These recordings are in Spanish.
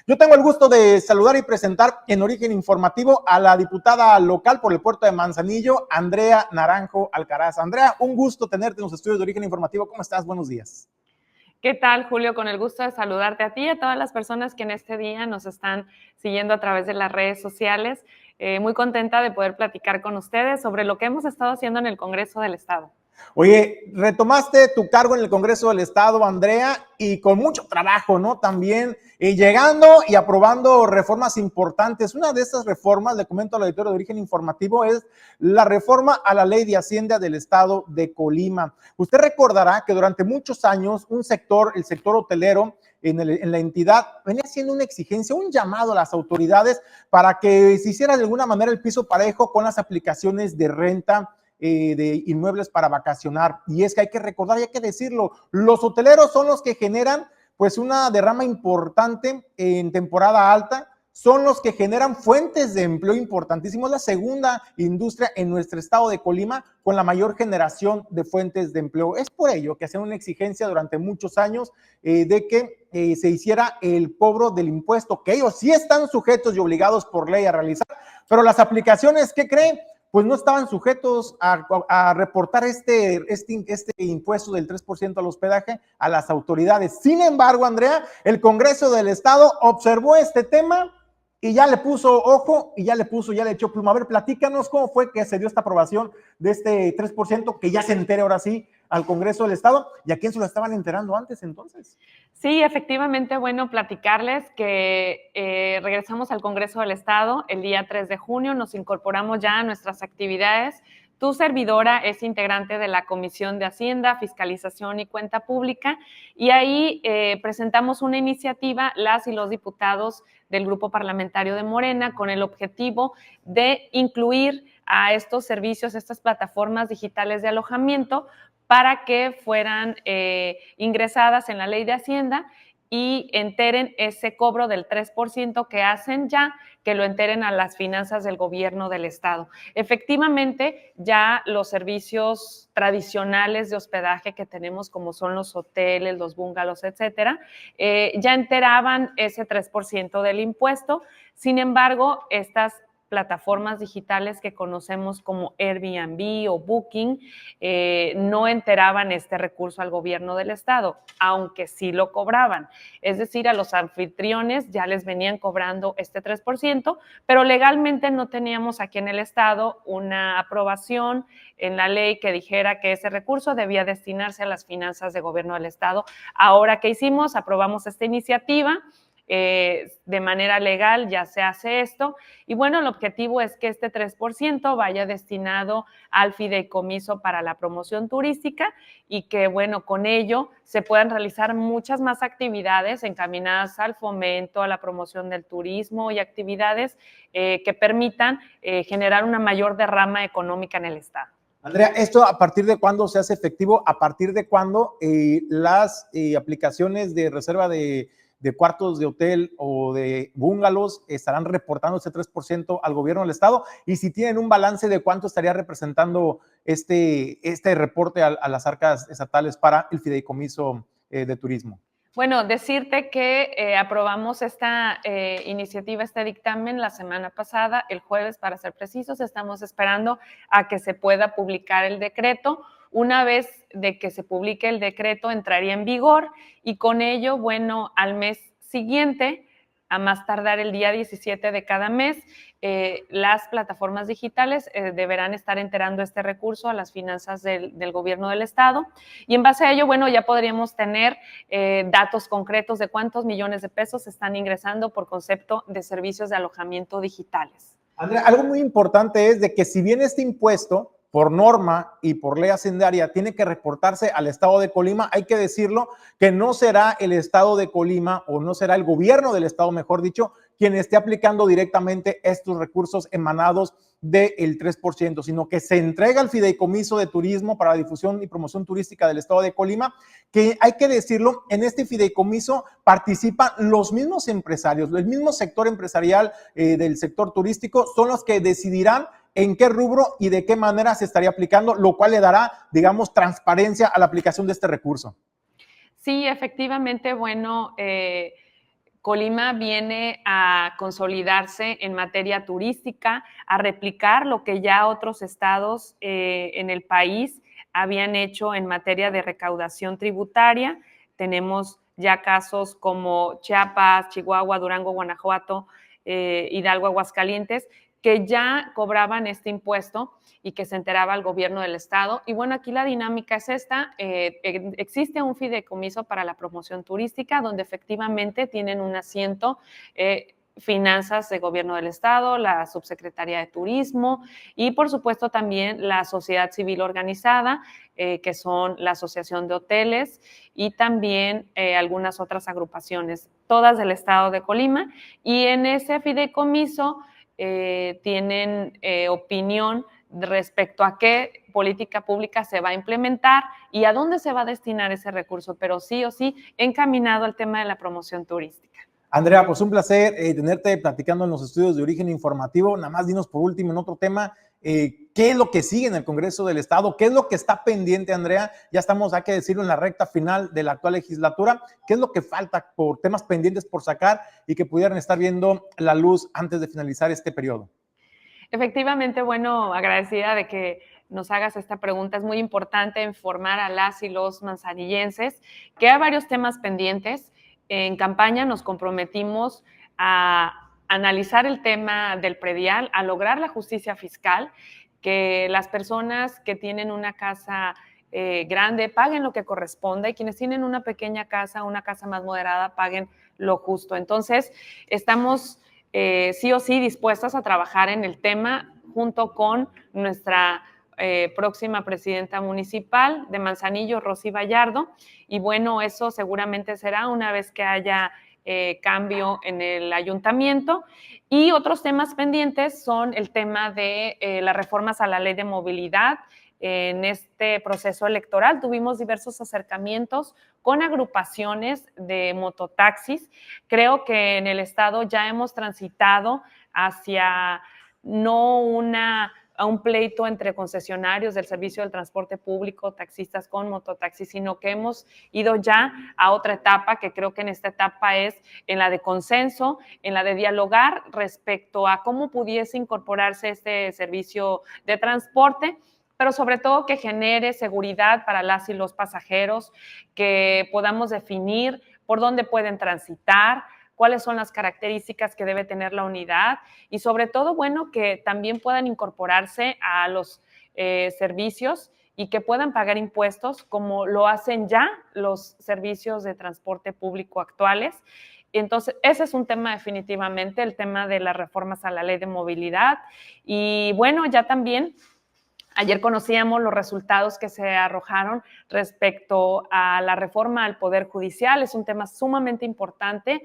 Yo tengo el gusto de saludar y presentar en Origen Informativo a la diputada local por el puerto de Manzanillo, Andrea Naranjo Alcaraz. Andrea, un gusto tenerte en los estudios de Origen Informativo. ¿Cómo estás? Buenos días. ¿Qué tal, Julio? Con el gusto de saludarte a ti y a todas las personas que en este día nos están siguiendo a través de las redes sociales. Muy contenta de poder platicar con ustedes sobre lo que hemos estado haciendo en el Congreso del Estado. Oye, retomaste tu cargo en el Congreso del Estado, Andrea, y con mucho trabajo, ¿no? También llegando y aprobando reformas importantes. Una de esas reformas, le comento al auditorio de Origen Informativo, es la reforma a la Ley de Hacienda del Estado de Colima. Usted recordará que durante muchos años un sector, el sector hotelero, en la entidad, venía haciendo una exigencia, un llamado a las autoridades para que se hiciera de alguna manera el piso parejo con las aplicaciones de renta de inmuebles para vacacionar. Y es que hay que recordar y hay que decirlo, los hoteleros son los que generan pues una derrama importante en temporada alta, son los que generan fuentes de empleo importantísimos, la segunda industria en nuestro estado de Colima con la mayor generación de fuentes de empleo. Es por ello que hacen una exigencia durante muchos años de que se hiciera el cobro del impuesto, que ellos sí están sujetos y obligados por ley a realizar, pero las aplicaciones, ¿qué creen? Pues no estaban sujetos a reportar este impuesto del 3% al hospedaje a las autoridades. Sin embargo, Andrea, el Congreso del Estado observó este tema y ya le puso ojo y ya le echó pluma. A ver, platícanos cómo fue que se dio esta aprobación de este 3%, que ya se entere ahora sí al Congreso del Estado, y a quién se lo estaban enterando antes entonces. Sí, efectivamente, bueno, platicarles que regresamos al Congreso del Estado el día 3 de junio, nos incorporamos ya a nuestras actividades. Tu servidora es integrante de la Comisión de Hacienda, Fiscalización y Cuenta Pública, y ahí presentamos una iniciativa, las y los diputados del Grupo Parlamentario de Morena, con el objetivo de incluir a estos servicios, estas plataformas digitales de alojamiento, para que fueran ingresadas en la Ley de Hacienda y enteren ese cobro del 3% que hacen ya, que lo enteren a las finanzas del gobierno del Estado. Efectivamente, ya los servicios tradicionales de hospedaje que tenemos, como son los hoteles, los bungalows, etcétera, ya enteraban ese 3% del impuesto. Sin embargo, estas plataformas digitales que conocemos como Airbnb o Booking no enteraban este recurso al gobierno del Estado, aunque sí lo cobraban. Es decir, a los anfitriones ya les venían cobrando este 3%, pero legalmente no teníamos aquí en el Estado una aprobación en la ley que dijera que ese recurso debía destinarse a las finanzas de gobierno del Estado. Ahora, ¿qué hicimos? Aprobamos esta iniciativa. De manera legal ya se hace esto, y bueno, el objetivo es que este 3% vaya destinado al fideicomiso para la promoción turística y que bueno, con ello se puedan realizar muchas más actividades encaminadas al fomento, a la promoción del turismo y actividades que permitan generar una mayor derrama económica en el Estado. Andrea, ¿esto a partir de cuándo se hace efectivo? ¿A partir de cuándo las aplicaciones de reserva de cuartos de hotel o de bungalows estarán reportando ese 3% al gobierno del Estado? Y si tienen un balance de cuánto estaría representando este reporte a las arcas estatales para el fideicomiso de turismo. Bueno, decirte que aprobamos esta iniciativa, este dictamen la semana pasada, el jueves para ser precisos. Estamos esperando a que se pueda publicar el decreto. Una vez de que se publique el decreto, entraría en vigor y con ello, bueno, al mes siguiente, a más tardar el día 17 de cada mes, las plataformas digitales deberán estar enterando este recurso a las finanzas del gobierno del Estado, y en base a ello, bueno, ya podríamos tener datos concretos de cuántos millones de pesos están ingresando por concepto de servicios de alojamiento digitales. Andrea, algo muy importante es de que si bien este impuesto por norma y por ley hacendaria tiene que reportarse al Estado de Colima, hay que decirlo que no será el Estado de Colima o no será el gobierno del Estado, mejor dicho, quien esté aplicando directamente estos recursos emanados del 3%, sino que se entrega al Fideicomiso de Turismo para la difusión y promoción turística del Estado de Colima, que hay que decirlo, en este fideicomiso participan los mismos empresarios, el mismo sector empresarial del sector turístico, son los que decidirán en qué rubro y de qué manera se estaría aplicando, lo cual le dará, digamos, transparencia a la aplicación de este recurso. Sí, efectivamente, bueno, Colima viene a consolidarse en materia turística, a replicar lo que ya otros estados en el país habían hecho en materia de recaudación tributaria. Tenemos ya casos como Chiapas, Chihuahua, Durango, Guanajuato, Hidalgo, Aguascalientes, que ya cobraban este impuesto y que se enteraba el gobierno del estado. Y bueno, aquí la dinámica es esta. Existe un fideicomiso para la promoción turística donde efectivamente tienen un asiento finanzas de gobierno del estado, la subsecretaría de turismo y por supuesto también la sociedad civil organizada, que son la asociación de hoteles y también algunas otras agrupaciones, todas del estado de Colima. Y en ese fideicomiso tienen opinión respecto a qué política pública se va a implementar y a dónde se va a destinar ese recurso, pero sí o sí encaminado al tema de la promoción turística. Andrea, pues un placer tenerte platicando en los estudios de Origen Informativo. Nada más dinos por último en otro tema, ¿qué es lo que sigue en el Congreso del Estado? ¿Qué es lo que está pendiente, Andrea? Ya estamos, hay que decirlo, en la recta final de la actual legislatura. ¿Qué es lo que falta por temas pendientes por sacar y que pudieran estar viendo la luz antes de finalizar este periodo? Efectivamente, bueno, agradecida de que nos hagas esta pregunta. Es muy importante informar a las y los manzanillenses que hay varios temas pendientes. En campaña nos comprometimos a analizar el tema del predial, a lograr la justicia fiscal, que las personas que tienen una casa grande paguen lo que corresponda y quienes tienen una pequeña casa, una casa más moderada, paguen lo justo. Entonces, estamos sí o sí dispuestas a trabajar en el tema junto con nuestra próxima presidenta municipal de Manzanillo, Rosy Vallardo, y bueno, eso seguramente será una vez que haya cambio en el ayuntamiento. Y otros temas pendientes son el tema de las reformas a la ley de movilidad. En este proceso electoral tuvimos diversos acercamientos con agrupaciones de mototaxis. Creo que en el estado ya hemos transitado hacia no a un pleito entre concesionarios del servicio del transporte público, taxistas con mototaxis, sino que hemos ido ya a otra etapa, que creo que en esta etapa es en la de consenso, en la de dialogar respecto a cómo pudiese incorporarse este servicio de transporte, pero sobre todo que genere seguridad para las y los pasajeros, que podamos definir por dónde pueden transitar, cuáles son las características que debe tener la unidad y sobre todo, bueno, que también puedan incorporarse a los servicios y que puedan pagar impuestos como lo hacen ya los servicios de transporte público actuales. Entonces, ese es un tema definitivamente, el tema de las reformas a la ley de movilidad. Y bueno, ya también ayer conocíamos los resultados que se arrojaron respecto a la reforma al Poder Judicial. Es un tema sumamente importante.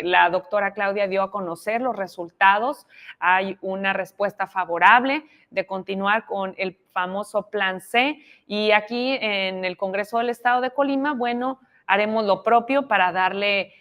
La doctora Claudia dio a conocer los resultados. Hay una respuesta favorable de continuar con el famoso Plan C. Y aquí en el Congreso del Estado de Colima, bueno, haremos lo propio para darle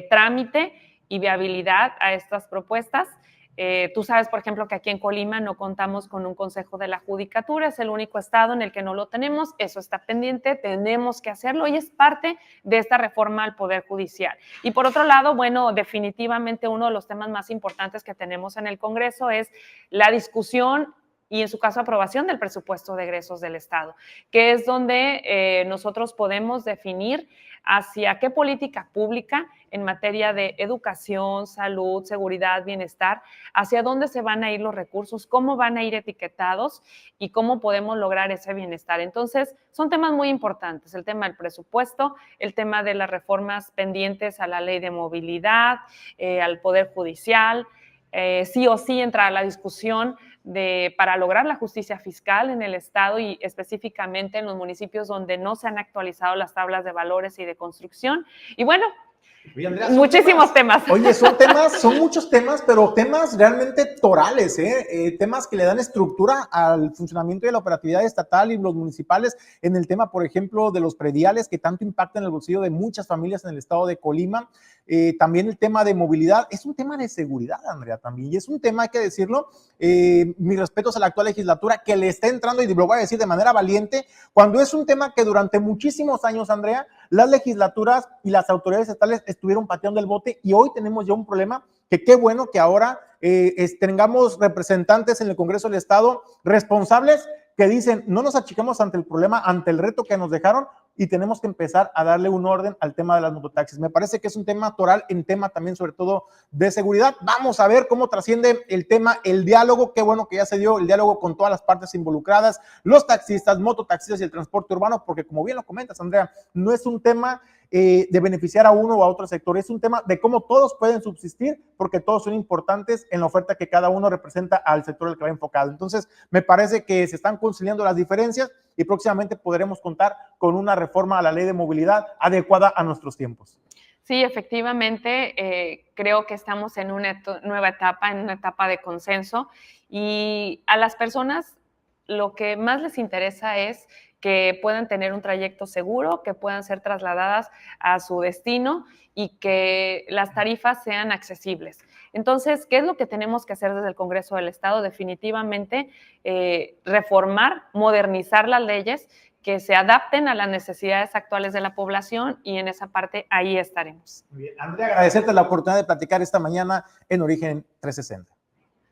trámite y viabilidad a estas propuestas. Tú sabes, por ejemplo, que aquí en Colima no contamos con un consejo de la judicatura, es el único estado en el que no lo tenemos, eso está pendiente, tenemos que hacerlo y es parte de esta reforma al Poder Judicial. Y por otro lado, bueno, definitivamente uno de los temas más importantes que tenemos en el Congreso es la discusión y en su caso aprobación del presupuesto de egresos del Estado, que es donde nosotros podemos definir hacia qué política pública en materia de educación, salud, seguridad, bienestar, hacia dónde se van a ir los recursos, cómo van a ir etiquetados y cómo podemos lograr ese bienestar. Entonces, son temas muy importantes, el tema del presupuesto, el tema de las reformas pendientes a la ley de movilidad, al Poder Judicial, sí o sí entra a la discusión para lograr la justicia fiscal en el estado y específicamente en los municipios donde no se han actualizado las tablas de valores y de construcción. Y bueno, oye, Andrea, muchísimos temas. Oye, son muchos temas, pero temas realmente torales, temas que le dan estructura al funcionamiento de la operatividad estatal y los municipales en el tema, por ejemplo, de los prediales que tanto impactan el bolsillo de muchas familias en el estado de Colima. también el tema de movilidad, es un tema de seguridad, Andrea, también, y es un tema, hay que decirlo, mis respetos a la actual legislatura, que le está entrando, y lo voy a decir de manera valiente, cuando es un tema que durante muchísimos años, Andrea, las legislaturas y las autoridades estatales estuvieron pateando el bote, y hoy tenemos ya un problema que qué bueno que ahora tengamos representantes en el Congreso del Estado responsables que dicen, no nos achicamos ante el problema, ante el reto que nos dejaron, y tenemos que empezar a darle un orden al tema de las mototaxis. Me parece que es un tema toral, en tema también sobre todo de seguridad. Vamos a ver cómo trasciende el tema, el diálogo, qué bueno que ya se dio el diálogo con todas las partes involucradas, los taxistas, mototaxistas y el transporte urbano, porque como bien lo comentas, Andrea, no es un tema de beneficiar a uno o a otro sector, es un tema de cómo todos pueden subsistir, porque todos son importantes en la oferta que cada uno representa al sector al que va enfocado. Entonces, me parece que se están conciliando las diferencias y próximamente podremos contar con una reforma a la ley de movilidad adecuada a nuestros tiempos. Sí, efectivamente, creo que estamos en una nueva etapa, en una etapa de consenso, y a las personas lo que más les interesa es que puedan tener un trayecto seguro, que puedan ser trasladadas a su destino y que las tarifas sean accesibles. Entonces, ¿qué es lo que tenemos que hacer desde el Congreso del Estado? Definitivamente reformar, modernizar las leyes que se adapten a las necesidades actuales de la población, y en esa parte ahí estaremos. Muy bien. Andrea, agradecerte la oportunidad de platicar esta mañana en Origen 360.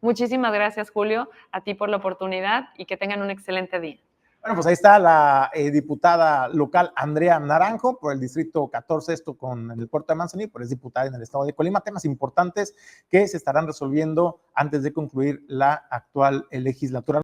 Muchísimas gracias, Julio, a ti por la oportunidad y que tengan un excelente día. Bueno, pues ahí está la diputada local Andrea Naranjo por el distrito 14, esto con el puerto de Manzanillo, pero es diputada en el estado de Colima. Temas importantes que se estarán resolviendo antes de concluir la actual legislatura.